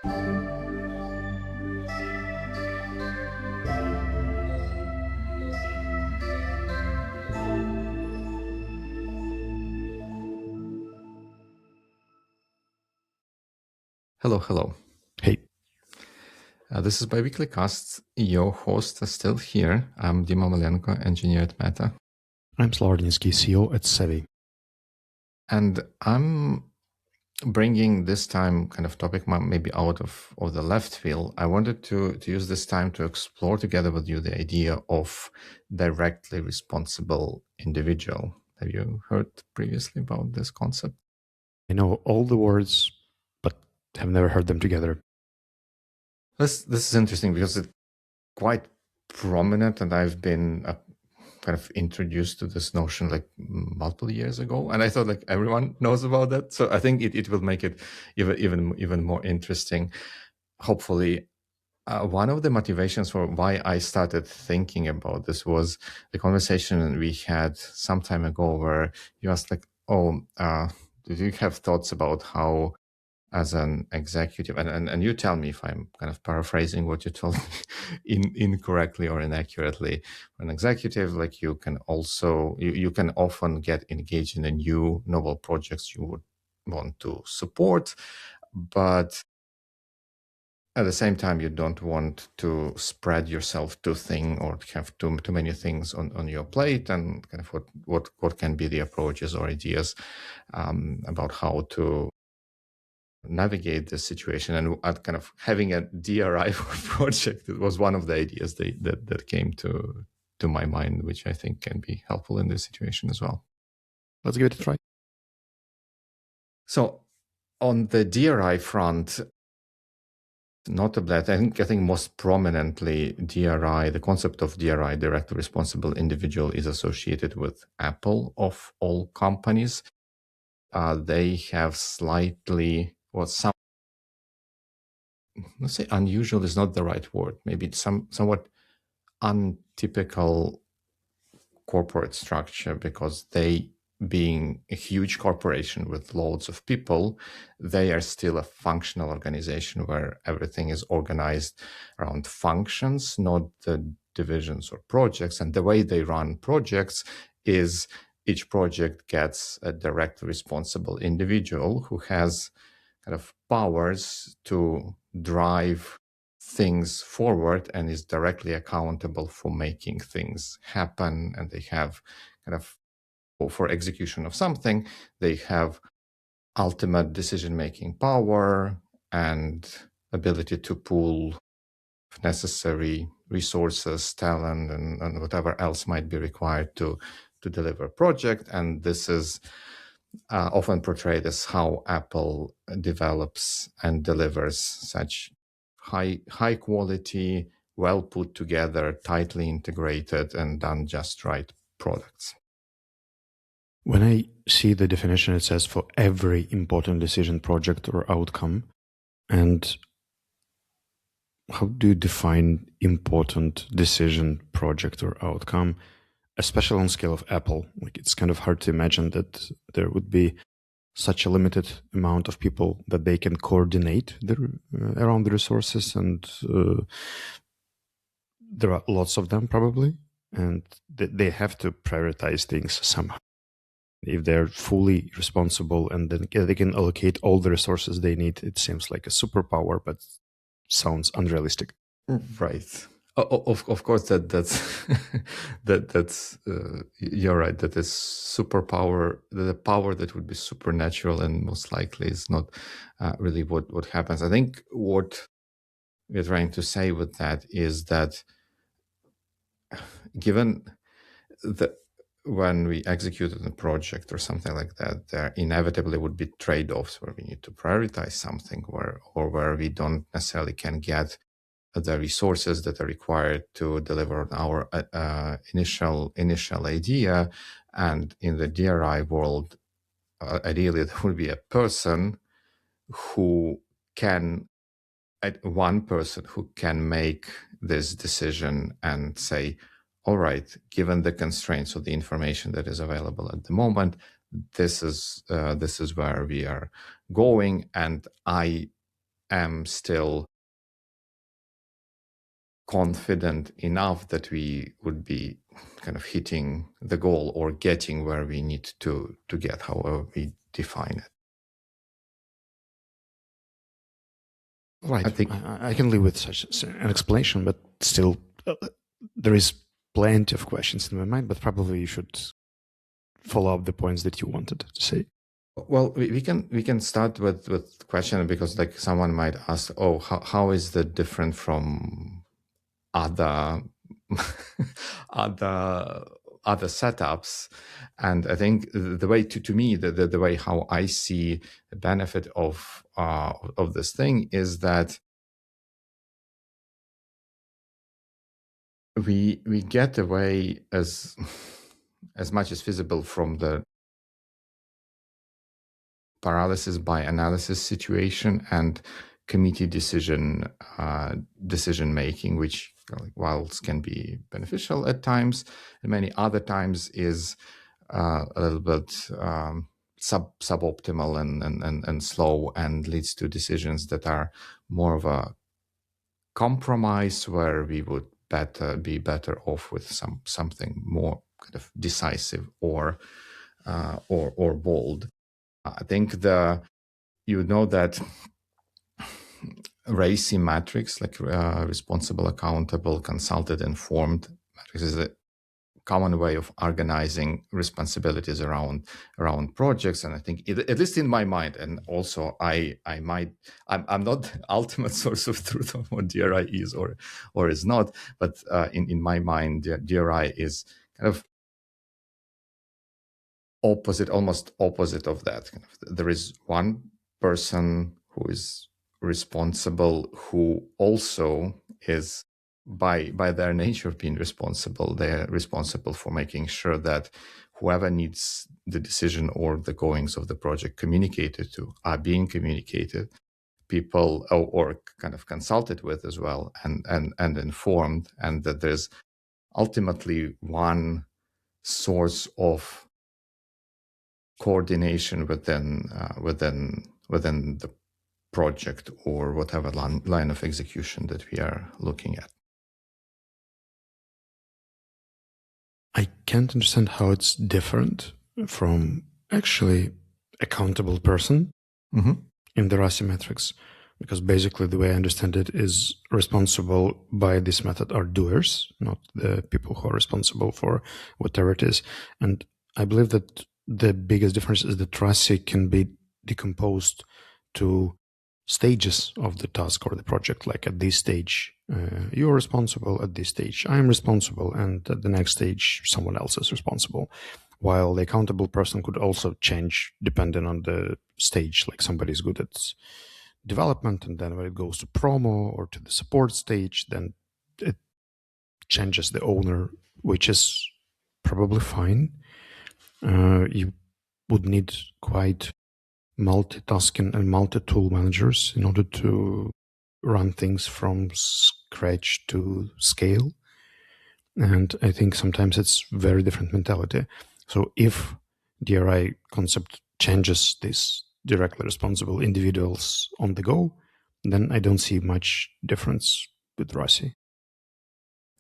Hello, hello. Hey. This is Biweeklycast. Your host is still here. I'm Dima engineer at Meta. I'm Slava, CEO at Sevi. And I'm bringing this time kind of topic maybe out of the left field. I wanted to use this time to explore together with you the idea of directly responsible individual. Have you heard previously about this concept? I know all the words, but have never heard them together. This is interesting because it's quite prominent, and I've been kind of introduced to this notion like multiple years ago, and I thought like everyone knows about that. So I think it will make it even more interesting. Hopefully, one of the motivations for why I started thinking about this was the conversation we had some time ago, where you asked like, "Oh, do you have thoughts about how?" As an executive, and you tell me if I'm kind of paraphrasing what you told me incorrectly or inaccurately. For an executive, like you can also, you can often get engaged in the new novel projects you would want to support, but at the same time, you don't want to spread yourself too thin or have too many things on your plate, and kind of what can be the approaches or ideas about how to navigate this situation. And kind of having a DRI project, it was one of the ideas that came to my mind, which I think can be helpful in this situation as well. Let's give it a try. So on the DRI front, notably, I think most prominently DRI, the concept of DRI, directly responsible individual, is associated with Apple of all companies. They have slightly, well, some, let's say unusual is not the right word. Maybe it's somewhat untypical corporate structure, because they, being a huge corporation with loads of people, they are still a functional organization where everything is organized around functions, not the divisions or projects. And the way they run projects is each project gets a direct responsible individual who has kind of powers to drive things forward and is directly accountable for making things happen. And they have kind of, for execution of something, they have ultimate decision-making power and ability to pool necessary resources, talent, and whatever else might be required to deliver a project. And this is often portrayed as how Apple develops and delivers such high quality, well put together, tightly integrated, and done just right products. When I see the definition, it says for every important decision, project, or outcome. And how do you define important decision, project, or outcome, especially on scale of Apple? Like, it's kind of hard to imagine that there would be such a limited amount of people that they can coordinate around the resources, and there are lots of them probably, and they have to prioritize things somehow. If they're fully responsible and then they can allocate all the resources they need, it seems like a superpower, but sounds unrealistic. Right. Of course, that's that's you're right. That is superpower. The power that would be supernatural and most likely is not really what happens. I think what we're trying to say with that is that given that when we executed a project or something like that, there inevitably would be trade-offs where we need to prioritize something, where we don't necessarily can get the resources that are required to deliver on our initial idea. And in the DRI world, ideally there would be a person who can, one person who can make this decision and say, all right, given the constraints of the information that is available at the moment, this is where we are going, and I am still confident enough that we would be kind of hitting the goal or getting where we need to get, however we define it. Right. I can live with such an explanation, but still, there is plenty of questions in my mind, but probably you should follow up the points that you wanted to say. Well, we can start with the question, because like someone might ask, oh, how is that different from other other setups? And I think the way to me, the way how I see the benefit of this thing is that we get away as much as feasible from the paralysis by analysis situation and committee decision making, which whilst can be beneficial at times, and many other times is a little bit suboptimal and slow, and leads to decisions that are more of a compromise, where we would be better off with something more kind of decisive or bold. I think you know that RACI matrix, like responsible, accountable, consulted, informed matrix, is a common way of organizing responsibilities around projects. And I think, at least in my mind, and also I'm not the ultimate source of truth on what DRI is or is not, but in my mind, DRI is kind of almost opposite of that. There is one person who is responsible, who also is by their nature being responsible. They're responsible for making sure that whoever needs the decision or the goings of the project communicated to are being communicated, people or kind of consulted with as well, and informed, and that there's ultimately one source of coordination within the project or whatever line of execution that we are looking at. I can't understand how it's different from actually accountable person in the RACI metrics, because basically the way I understand it is responsible by this method are doers, not the people who are responsible for whatever it is. And I believe that the biggest difference is that RACI can be decomposed to stages of the task or the project. Like at this stage, you're responsible. At this stage, I'm responsible. And at the next stage, someone else is responsible. While the accountable person could also change depending on the stage. Like somebody's good at development, and then when it goes to promo or to the support stage, then it changes the owner, which is probably fine. You would need quite multitasking and multi-tool managers in order to run things from scratch to scale. And I think sometimes it's very different mentality. So if DRI concept changes these directly responsible individuals on the go, then I don't see much difference with RACI.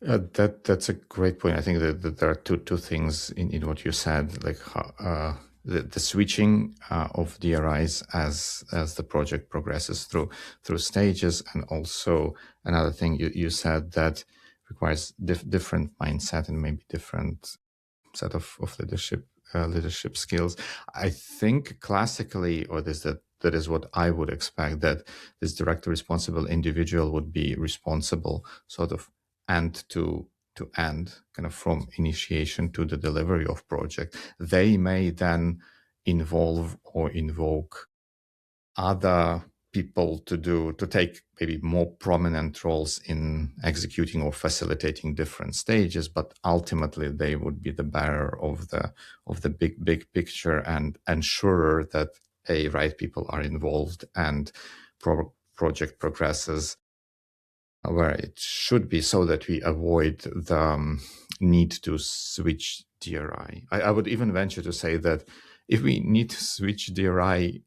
That's a great point. I think that there are two things in what you said, like how, the switching of DRIs as the project progresses through stages, and also another thing you said that requires different mindset and maybe different set of leadership skills. I think classically, or that is what I would expect, that this directly responsible individual would be responsible sort of end to end, kind of from initiation to the delivery of project. They may then involve or invoke other people to take maybe more prominent roles in executing or facilitating different stages, but ultimately they would be the bearer of the big picture and ensure that right people are involved and project progresses where it should be, so that we avoid the need to switch DRI. I would even venture to say that if we need to switch DRI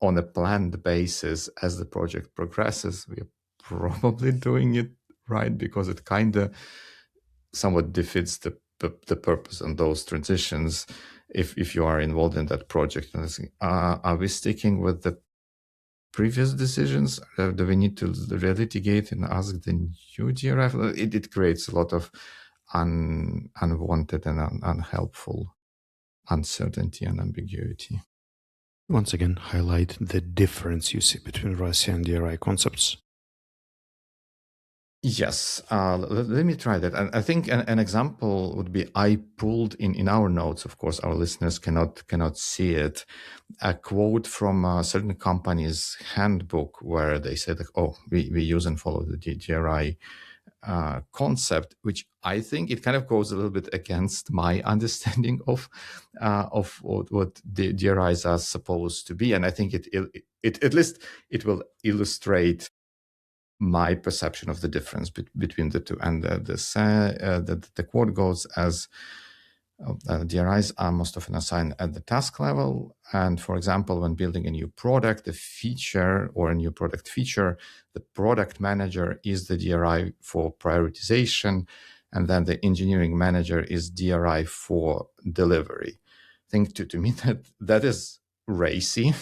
on a planned basis as the project progresses, we are probably doing it right, because it kind of somewhat defeats the purpose on those transitions if you are involved in that project. And are we sticking with the previous decisions? Do we need to relitigate and ask the new GRF? It creates a lot of unwanted and unhelpful uncertainty and ambiguity. Once again, highlight the difference you see between RACI and DRI concepts. Yes, let me try that. And I think an example would be, I pulled in our notes, of course, our listeners cannot see it, a quote from a certain company's handbook where they said, oh, we use and follow the GRI concept, which I think it kind of goes a little bit against my understanding of what the GRIs are supposed to be. And I think it at least it will illustrate my perception of the difference between the two. And the quote goes as, DRIs are most often assigned at the task level. And for example, when building a new product, a feature or a new product feature, the product manager is the DRI for prioritization. And then the engineering manager is DRI for delivery. I think to me that is RACI.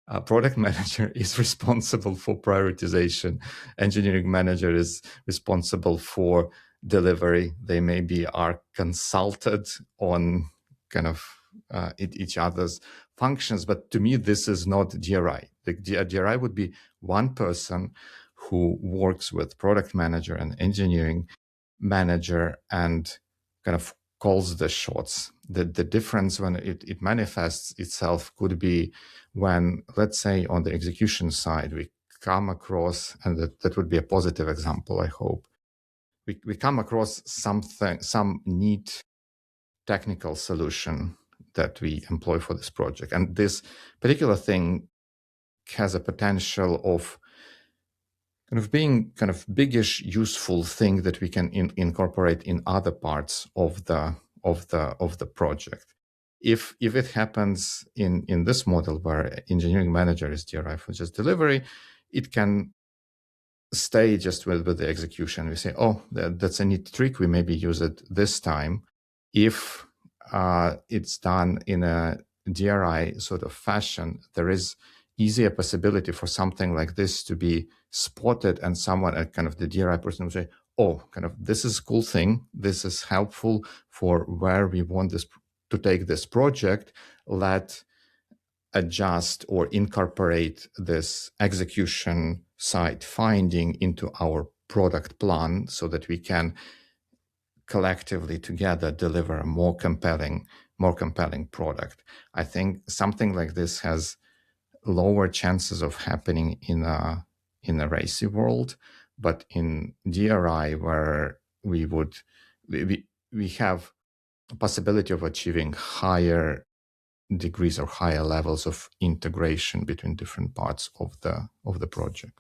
A product manager is responsible for prioritization. Engineering manager is responsible for delivery. They maybe are consulted on kind of each other's functions. But to me, this is not GRI. The GRI would be one person who works with product manager and engineering manager and kind of calls the shots. The difference when it manifests itself could be when, let's say, on the execution side, we come across, and that would be a positive example, I hope, we come across some neat technical solution that we employ for this project. And this particular thing has a potential of kind of being kind of biggish, useful thing that we can incorporate in other parts of the project. If it happens in this model where engineering manager is DRI for just delivery, it can stay just with the execution. We say, oh, that's a neat trick. We maybe use it this time. If it's done in a DRI sort of fashion, there is easier possibility for something like this to be spotted, and someone at kind of the DRI person will say, oh, kind of, this is a cool thing. This is helpful for where we want this to take this project. Let adjust or incorporate this execution side finding into our product plan so that we can collectively together deliver a more compelling product. I think something like this has lower chances of happening in a RACI world, but in DRI, where we have a possibility of achieving higher degrees or higher levels of integration between different parts of the project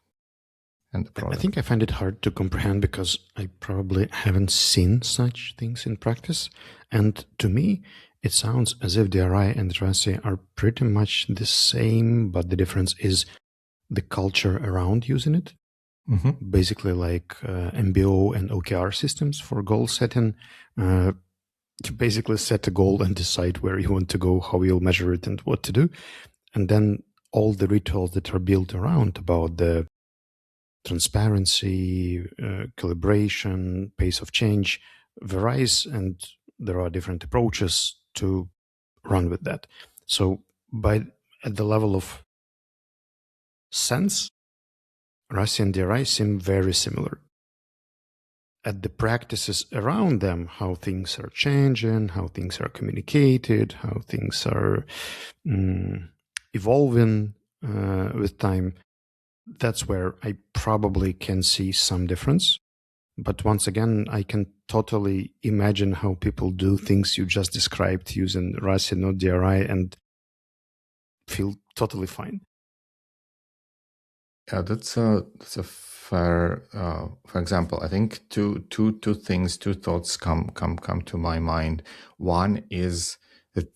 and the product. I think I find it hard to comprehend because I probably haven't seen such things in practice. And to me, it sounds as if DRI and RACI are pretty much the same, but the difference is the culture around using it. Mm-hmm. Basically like MBO and OKR systems for goal setting. To basically set a goal and decide where you want to go, how you'll measure it, and what to do. And then all the rituals that are built around about the transparency, calibration, pace of change varies, and there are different approaches to run with that. So at the level of sense, RACI and DRI seem very similar. At the practices around them, how things are changing, how things are communicated, how things are evolving with time, that's where I probably can see some difference. But once again, I can totally imagine how people do things you just described using RACI, not DRI, and feel totally fine. Yeah, that's a fair. For example, I think two thoughts come to my mind. One is that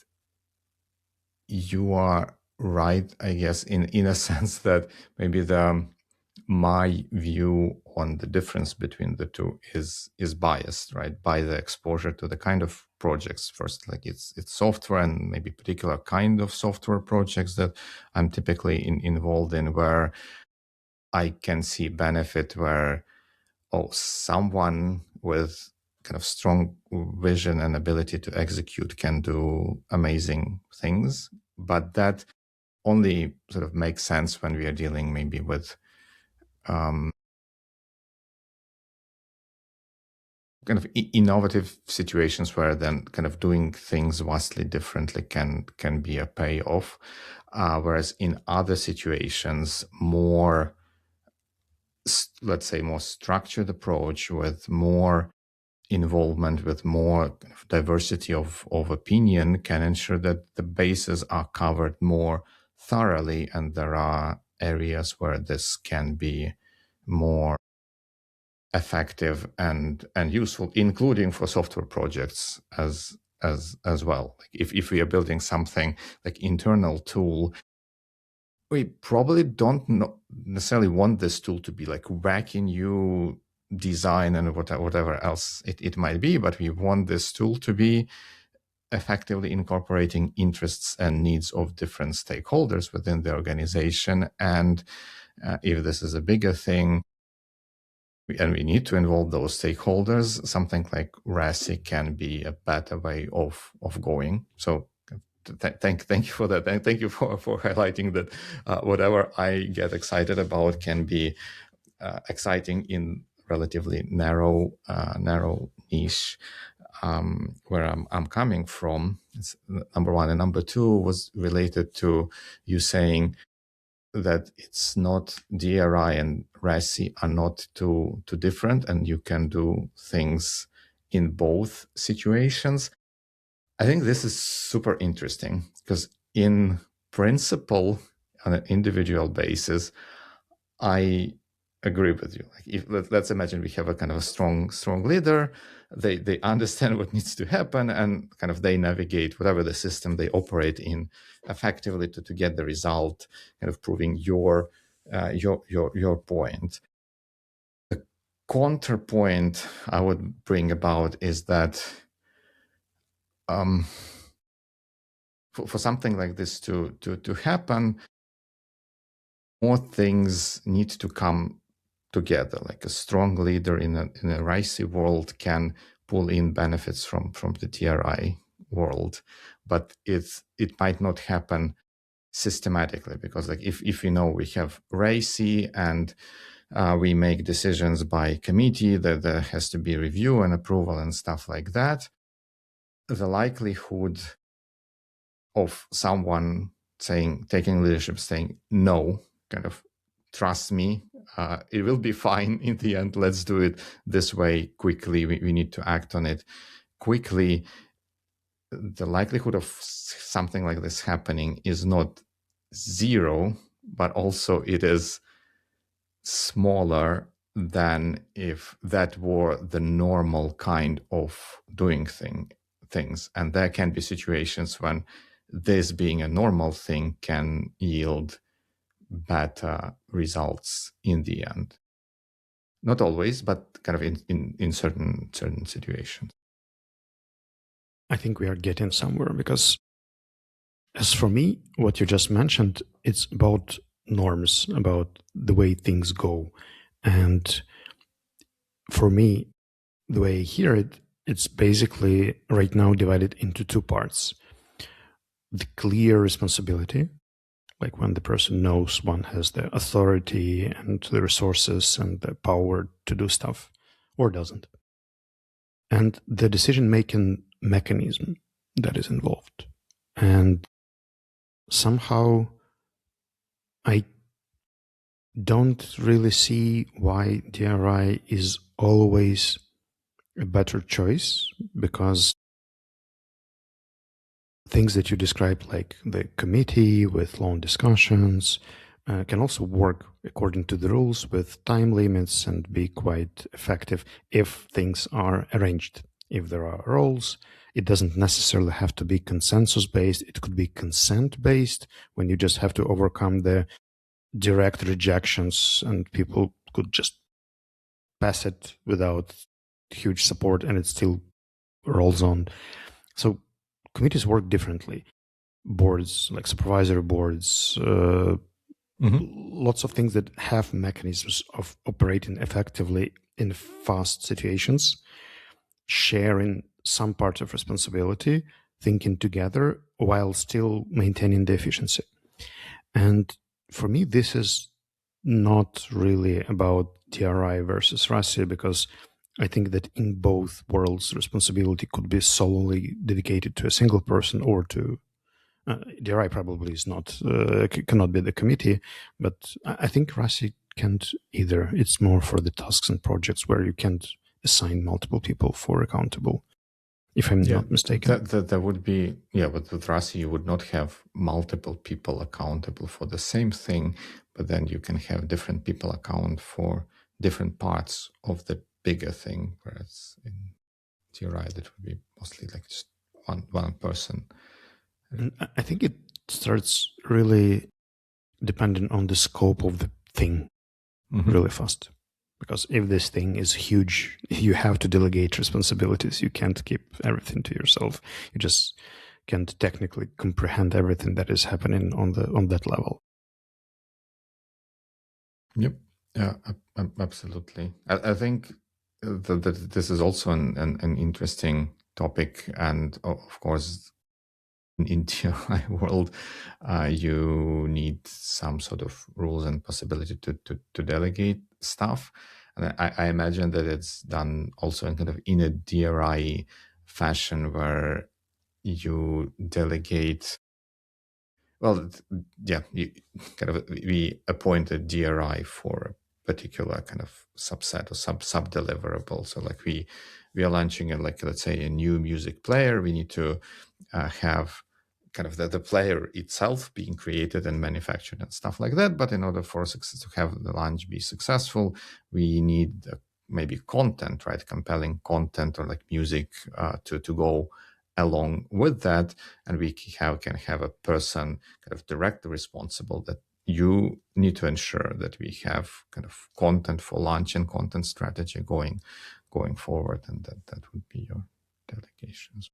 you are right, I guess, in a sense that maybe my view on the difference between the two is biased, right, by the exposure to the kind of projects. First, like it's software and maybe particular kind of software projects that I'm typically involved in, where I can see benefit, where someone with kind of strong vision and ability to execute can do amazing things, but that only sort of makes sense when we are dealing maybe with kind of innovative situations where then kind of doing things vastly differently can be a payoff, whereas in other situations, more, let's say, more structured approach with more involvement, with more kind of diversity of opinion, can ensure that the bases are covered more thoroughly, and there are areas where this can be more effective and useful, including for software projects as well. Like if we are building something like internal tool, we probably don't necessarily want this tool to be like wacky new design and whatever else it might be, but we want this tool to be effectively incorporating interests and needs of different stakeholders within the organization. And if this is a bigger thing, and we need to involve those stakeholders, something like RACI can be a better way of going. So thank you for that. And thank you for highlighting that whatever I get excited about can be exciting in relatively narrow niche where I'm coming from. It's number one. And number two was related to you saying that it's not DRI and RACI are not too different, and you can do things in both situations. I think this is super interesting because in principle, on an individual basis, I agree with you. Like if let's imagine we have a kind of a strong leader, they understand what needs to happen, and kind of they navigate whatever the system they operate in effectively to get the result, kind of proving your point. The counterpoint I would bring about is that for something like this to happen, more things need to come together. Like a strong leader in a RACI world can pull in benefits from the DRI world, but it might not happen systematically, because like if we know we have RACI and we make decisions by committee, that there has to be review and approval and stuff like that, the likelihood of someone taking leadership, saying no, kind of trust me, it will be fine in the end, let's do it this way quickly, we need to act on it quickly, the likelihood of something like this happening is not zero, but also it is smaller than if that were the normal kind of doing things. And there can be situations when this being a normal thing can yield better results in the end. Not always, but kind of in certain situations. I think we are getting somewhere, because as for me, what you just mentioned, it's about norms, about the way things go. And for me, the way I hear it, it's basically right now divided into two parts. The clear responsibility, like when the person knows one has the authority and the resources and the power to do stuff, or doesn't. And the decision-making mechanism that is involved. And somehow I don't really see why DRI is always a better choice, because things that you described, like the committee with long discussions, can also work according to the rules with time limits and be quite effective if things are arranged, if there are roles, It doesn't necessarily have to be consensus based. It could be consent based, when you just have to overcome the direct rejections and people could just pass it without huge support and it still rolls on. So committees work differently. Boards, like supervisory boards, lots of things that have mechanisms of operating effectively in fast situations, sharing some parts of responsibility, thinking together while still maintaining the efficiency. And for me, this is not really about DRI versus RACI, because I think that in both worlds, responsibility could be solely dedicated to a single person or to DRI probably is not cannot be the committee, but I think RACI can't either. It's more for the tasks and projects where you can't assign multiple people for accountable, if I'm not mistaken. That would be, but with RACI, you would not have multiple people accountable for the same thing, but then you can have different people account for different parts of the bigger thing, whereas in DRI, that would be mostly like just one person. And I think it starts really depending on the scope of the thing really fast. Because if this thing is huge, you have to delegate responsibilities. You can't keep everything to yourself. You just can't technically comprehend everything that is happening on that level. Yep. Yeah, absolutely. I think that this is also an interesting topic, and of course, in TRI world, you need some sort of rules and possibility to delegate stuff. And I imagine that it's done also in kind of in a DRI fashion where you delegate. Well, yeah, we appoint a DRI for a particular kind of subset or sub deliverable. So like we are launching like, let's say, a new music player. We need to have kind of the player itself being created and manufactured and stuff like that. But in order for success to have the launch be successful, we need maybe content, right? Compelling content or like music to go along with that. And we can have a person kind of directly responsible that you need to ensure that we have kind of content for launch and content strategy going forward. And that would be your delegations.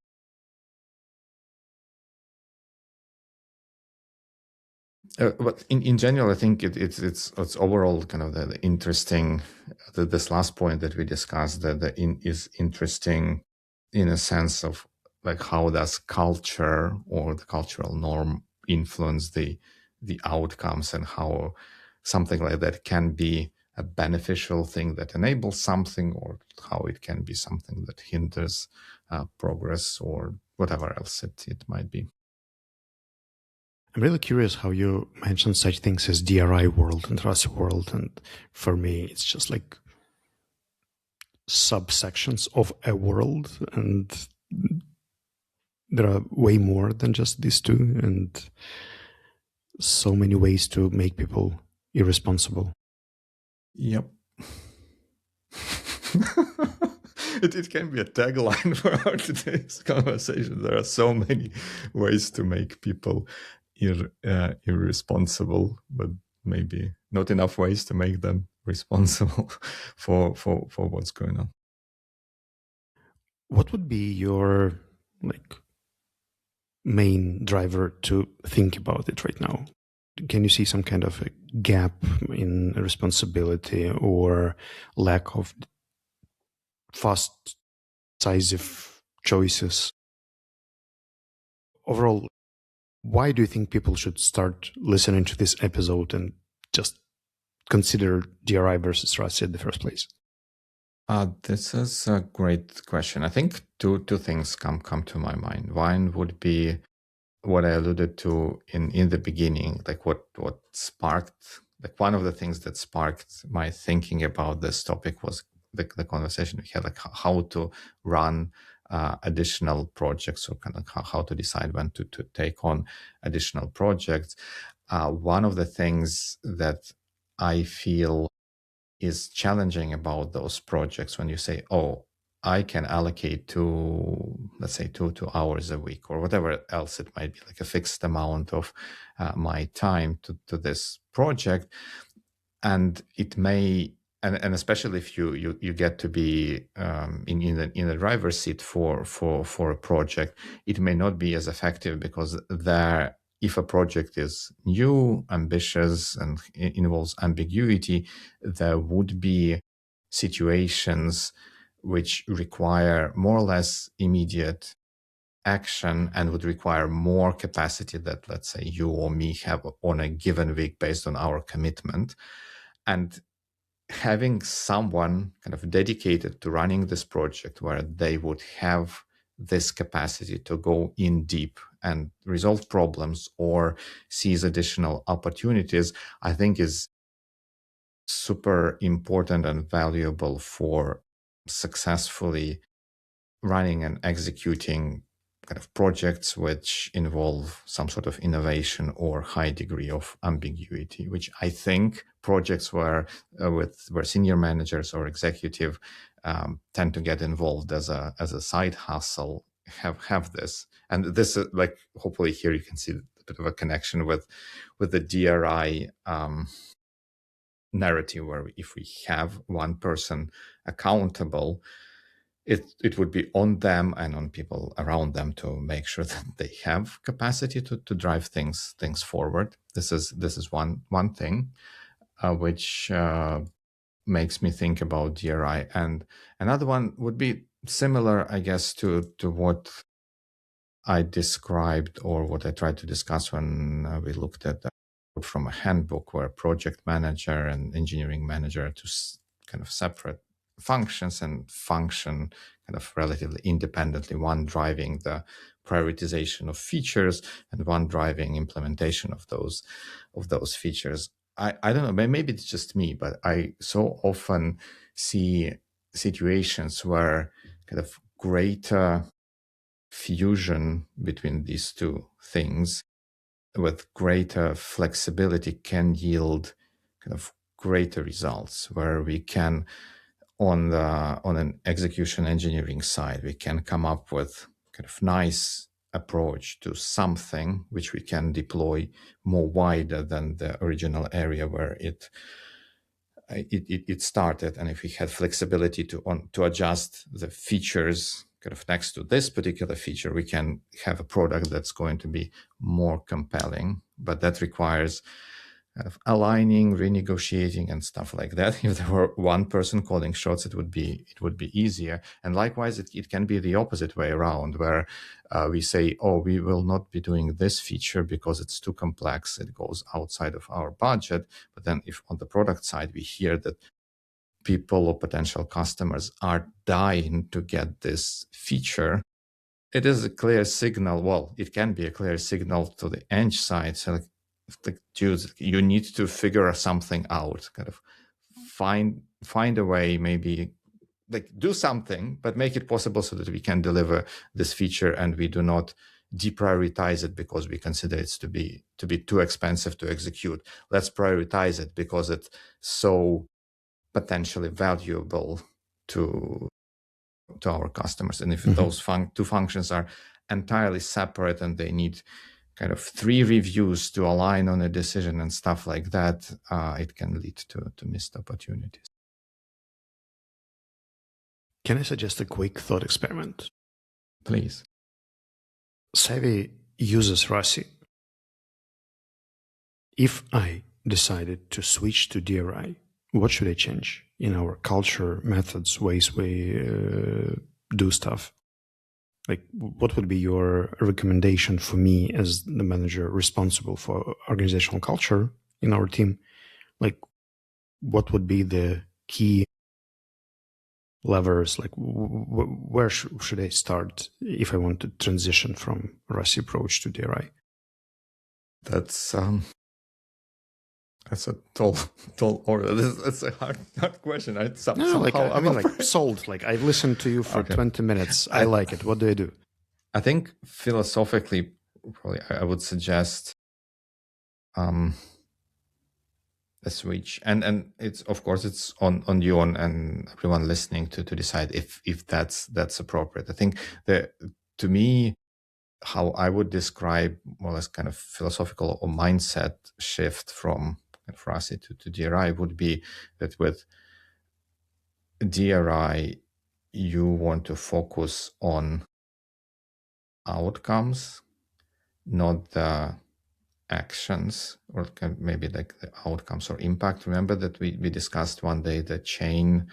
But in general, I think it's overall kind of the interesting. This last point that we discussed is interesting in a sense of like how does culture or the cultural norm influence the outcomes, and how something like that can be a beneficial thing that enables something, or how it can be something that hinders progress or whatever else it might be. I'm really curious how you mentioned such things as DRI world and RACI world, and for me, it's just like subsections of a world, and there are way more than just these two, and so many ways to make people irresponsible. Yep. It can be a tagline for our today's conversation. There are so many ways to make people irresponsible, but maybe not enough ways to make them responsible for what's going on. What would be your main driver to think about it right now? Can you see some kind of a gap in responsibility or lack of fast, decisive choices? Overall, why do you think people should start listening to this episode and just consider DRI versus RACI in the first place? This is a great question. I think two things come to my mind. One would be what I alluded to in the beginning, like what sparked, like one of the things that sparked my thinking about this topic was the conversation we had, like how to run additional projects, or kind of how to decide when to take on additional projects. One of the things that I feel is challenging about those projects, when you say, oh, I can allocate to, let's say, 2 hours a week or whatever else it might be, like a fixed amount of my time to this project. And it may, and especially if you get to be in the driver's seat for a project, it may not be as effective because there, if a project is new, ambitious, and involves ambiguity, there would be situations which require more or less immediate action and would require more capacity that, let's say, you or me have on a given week based on our commitment. And having someone kind of dedicated to running this project where they would have this capacity to go in deep and resolve problems or seize additional opportunities, I think is super important and valuable for successfully running and executing kind of projects which involve some sort of innovation or high degree of ambiguity, which I think projects where senior managers or executive tend to get involved as a side hustle have this. And this is like, hopefully here you can see a bit of a connection with the DRI narrative, where if we have one person accountable, it would be on them and on people around them to make sure that they have capacity to drive things forward. This is one thing which makes me think about DRI. And another one would be similar, I guess, to what I described or what I tried to discuss when we looked at from a handbook, where project manager and engineering manager are two kind of separate functions and function kind of relatively independently, one driving the prioritization of features and one driving implementation of those features. I don't know, maybe it's just me, but I so often see situations where kind of greater fusion between these two things with greater flexibility can yield kind of greater results, where we can, on an execution engineering side, we can come up with kind of nice approach to something which we can deploy more wider than the original area where it started. And if we had flexibility to adjust the features kind of next to this particular feature, we can have a product that's going to be more compelling. But that requires kind of aligning, renegotiating, and stuff like that. If there were one person calling shots, it would be easier. And likewise, it can be the opposite way around, where we say, oh, we will not be doing this feature because it's too complex, it goes outside of our budget. But then if on the product side we hear that people or potential customers are dying to get this feature, it is a clear signal. Well, it can be a clear signal to the edge side. So like, dudes, you need to figure something out, kind of find a way, maybe like do something, but make it possible so that we can deliver this feature and we do not deprioritize it because we consider it to be too expensive to execute. Let's prioritize it because it's so potentially valuable to our customers. And if those two functions are entirely separate and they need kind of 3 reviews to align on a decision and stuff like that, it can lead to missed opportunities. Can I suggest a quick thought experiment? Please. Savi uses RACI. If I decided to switch to DRI, what should I change in our culture, methods, ways we do stuff? Like, what would be your recommendation for me as the manager responsible for organizational culture in our team? Like, what would be the key levers? Like, where should I start if I want to transition from RACI approach to DRI? That's a tall order. That's a hard question. Sold. Like, I've listened to you for 20 minutes. I like it. What do I do? I think philosophically, probably I would suggest a switch. And it's, of course, it's on you and everyone listening to decide if that's appropriate. I think that, to me, how I would describe more or less kind of philosophical or mindset shift from RACI to DRI would be that with DRI, you want to focus on outcomes, not the actions, or maybe like the outcomes or impact. Remember that we discussed one day the chain,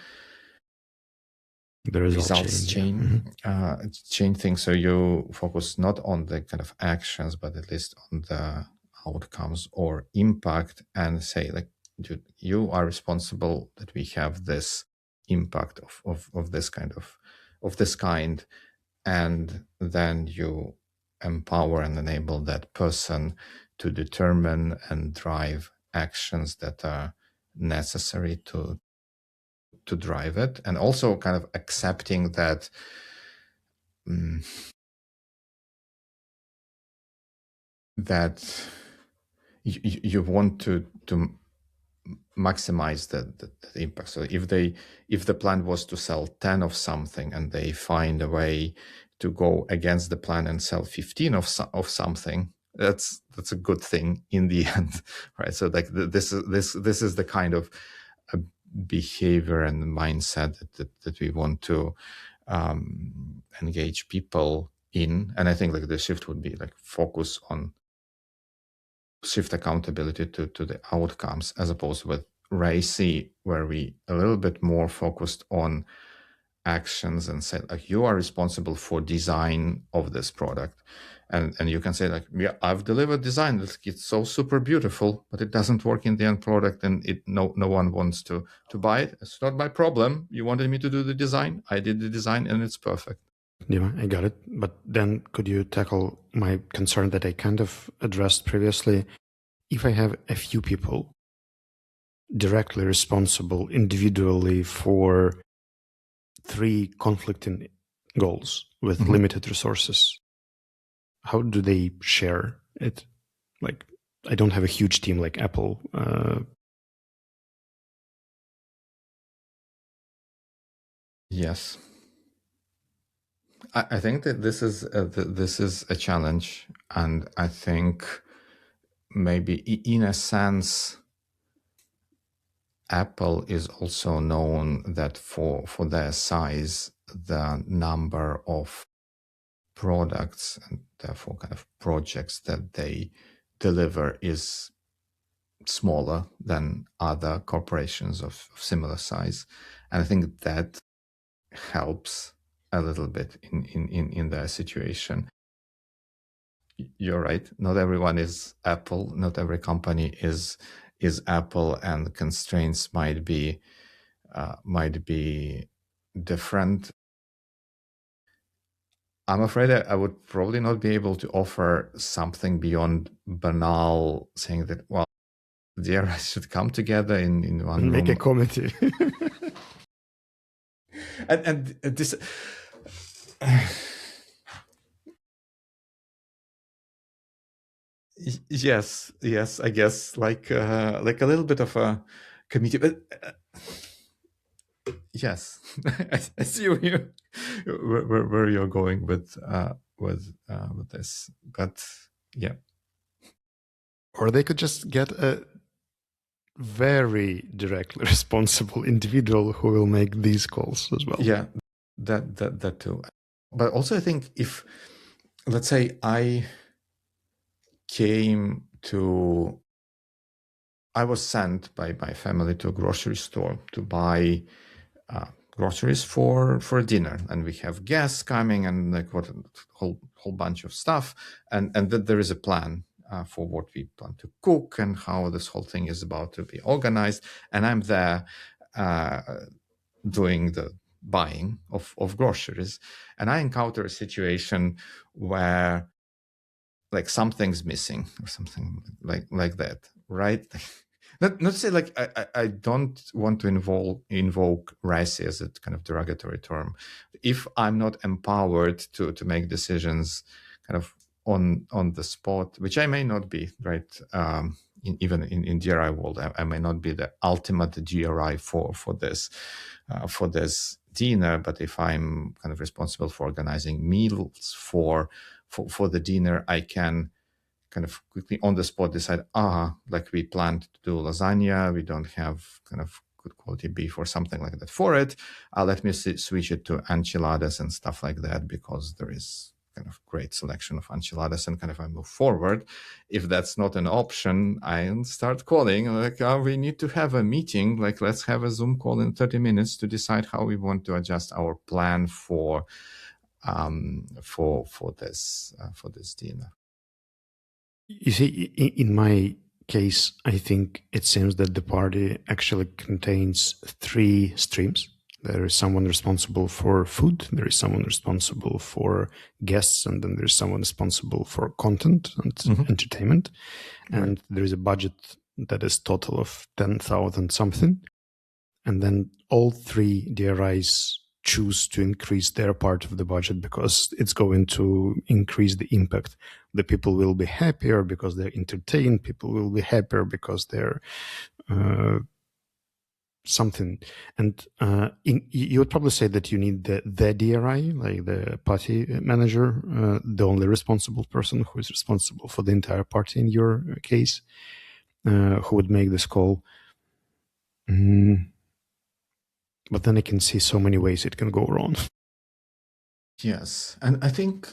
the results chain, yeah. chain thing. So you focus not on the kind of actions, but at least on the outcomes or impact, and say like, dude, you are responsible that we have this impact of this kind of this kind. And then you empower and enable that person to determine and drive actions that are necessary to drive it, and also kind of accepting that that you want to maximize the impact. So if the plan was to sell 10 of something and they find a way to go against the plan and sell 15 of something, that's a good thing in the end, right? So like this is the kind of behavior and mindset that we want to engage people in. And I think like the shift would be like focus on shift accountability to the outcomes, as opposed with RACI, where we a little bit more focused on actions and say like, you are responsible for design of this product, and you can say like, yeah, I've delivered design, it's so super beautiful, but it doesn't work in the end product, and no one wants to buy it. It's not my problem. You wanted me to do the design, I did the design, and it's perfect. Dima, I got it. But then could you tackle my concern that I kind of addressed previously? If I have a few people directly responsible individually for 3 conflicting goals with limited resources, how do they share it? Like, I don't have a huge team like Apple. Yes. I think that this is a challenge, and I think maybe in a sense, Apple is also known that for their size, the number of products and therefore kind of projects that they deliver is smaller than other corporations of similar size. And I think that helps a little bit in their situation. You're right. Not everyone is Apple. Not every company is Apple, and the constraints might be different. I'm afraid I would probably not be able to offer something beyond banal saying that, well, the areas should come together in one and room. make a committee. and this yes, I guess like a little bit of a committee, but yes, I see where you're going with this, but yeah. Or they could just get a very directly responsible individual who will make these calls as well. Yeah, that too. But also I think if, let's say I was sent by my family to a grocery store to buy groceries for dinner, and we have guests coming and like what a whole bunch of stuff, and that there is a plan for what we plan to cook and how this whole thing is about to be organized, and I'm there doing the buying of groceries, and I encounter a situation where like something's missing or something like that, right? Not to say like I don't want to invoke RACI as a kind of derogatory term. If I'm not empowered to make decisions kind of on the spot, which I may not be, right? even in DRI world, I may not be the ultimate GRI for this dinner, but if I'm kind of responsible for organizing meals for the dinner, I can kind of quickly on the spot decide, like we planned to do lasagna, we don't have kind of good quality beef or something like that for it. Let me switch it to enchiladas and stuff like that, because there is kind of great selection of enchiladas, and kind of I move forward. If that's not an option, I start calling like, we need to have a meeting, like let's have a Zoom call in 30 minutes to decide how we want to adjust our plan for this dinner. You see, in my case, I think it seems that the party actually contains three streams. There is someone responsible for food, there is someone responsible for guests, and then there's someone responsible for content and entertainment. And there is a budget that is total of 10,000 something. And then all three DRIs choose to increase their part of the budget because it's going to increase the impact. The people will be happier because they're entertained. People will be happier because they're something. And you would probably say that you need the DRI, like the party manager, the only responsible person who is responsible for the entire party in your case, who would make this call. But then I can see so many ways it can go wrong. Yes, and I think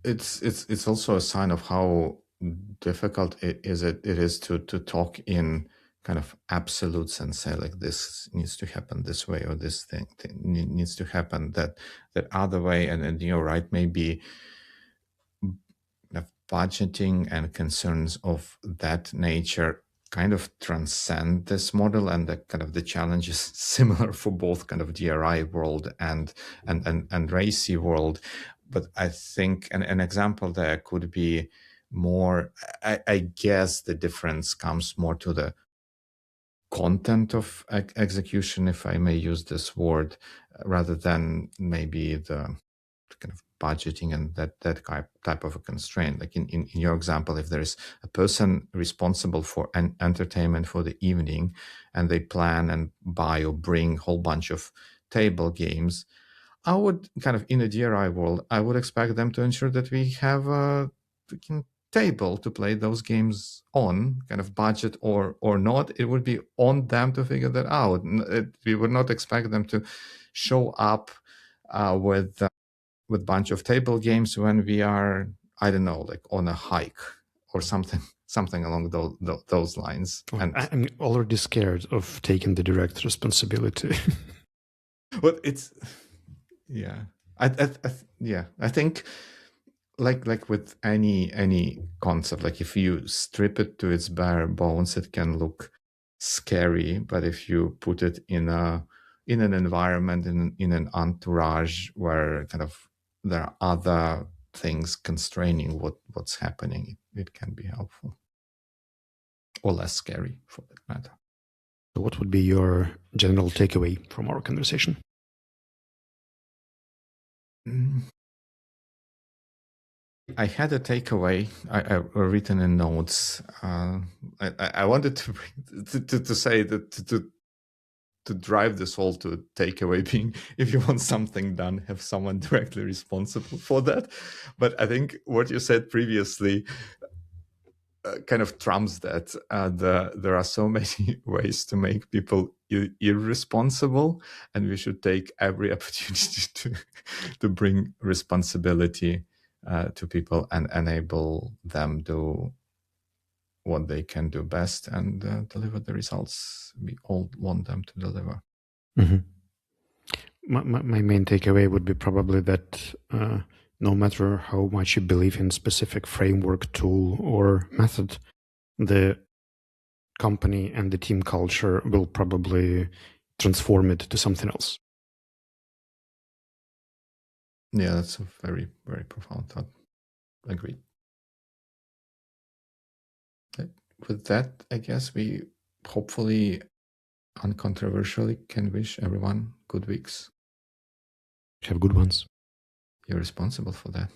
it's also a sign of how difficult it is to talk in kind of absolutes and say like this needs to happen this way, or this thing needs to happen that other way, and you're right, maybe budgeting and concerns of that nature kind of transcend this model, and the kind of the challenge is similar for both kind of DRI world and RACI world. But I think an example there could be more, I guess the difference comes more to the content of execution, if I may use this word, rather than maybe the kind of budgeting and that type of a constraint. Like in your example, if there is a person responsible for entertainment for the evening, and they plan and buy or bring a whole bunch of table games, I would kind of, in a DRI world, I would expect them to ensure that we have a freaking table to play those games on, kind of budget or not. It would be on them to figure that out. We would not expect them to show up with bunch of table games when we are, I don't know, like on a hike or something along those lines. Well, and I'm already scared of taking the direct responsibility. But it's, yeah, I think like with any concept, like if you strip it to its bare bones, it can look scary. But if you put it in an environment, in an entourage where kind of there are other things constraining what's happening, it can be helpful, or less scary for that matter. So what would be your general takeaway from our conversation? I had a takeaway. I written in notes. I wanted to say that to drive this whole to takeaway being, if you want something done, have someone directly responsible for that. But I think what you said previously kind of trumps that. There are so many ways to make people irresponsible, and we should take every opportunity to bring responsibility to people and enable them do what they can do best and deliver the results we all want them to deliver. Mm-hmm. My main takeaway would be probably that no matter how much you believe in specific framework, tool, or method, the company and the team culture will probably transform it to something else. Yeah, that's a very, very profound thought. Agreed. With that, I guess we hopefully uncontroversially can wish everyone good weeks. Have good ones. You're responsible for that.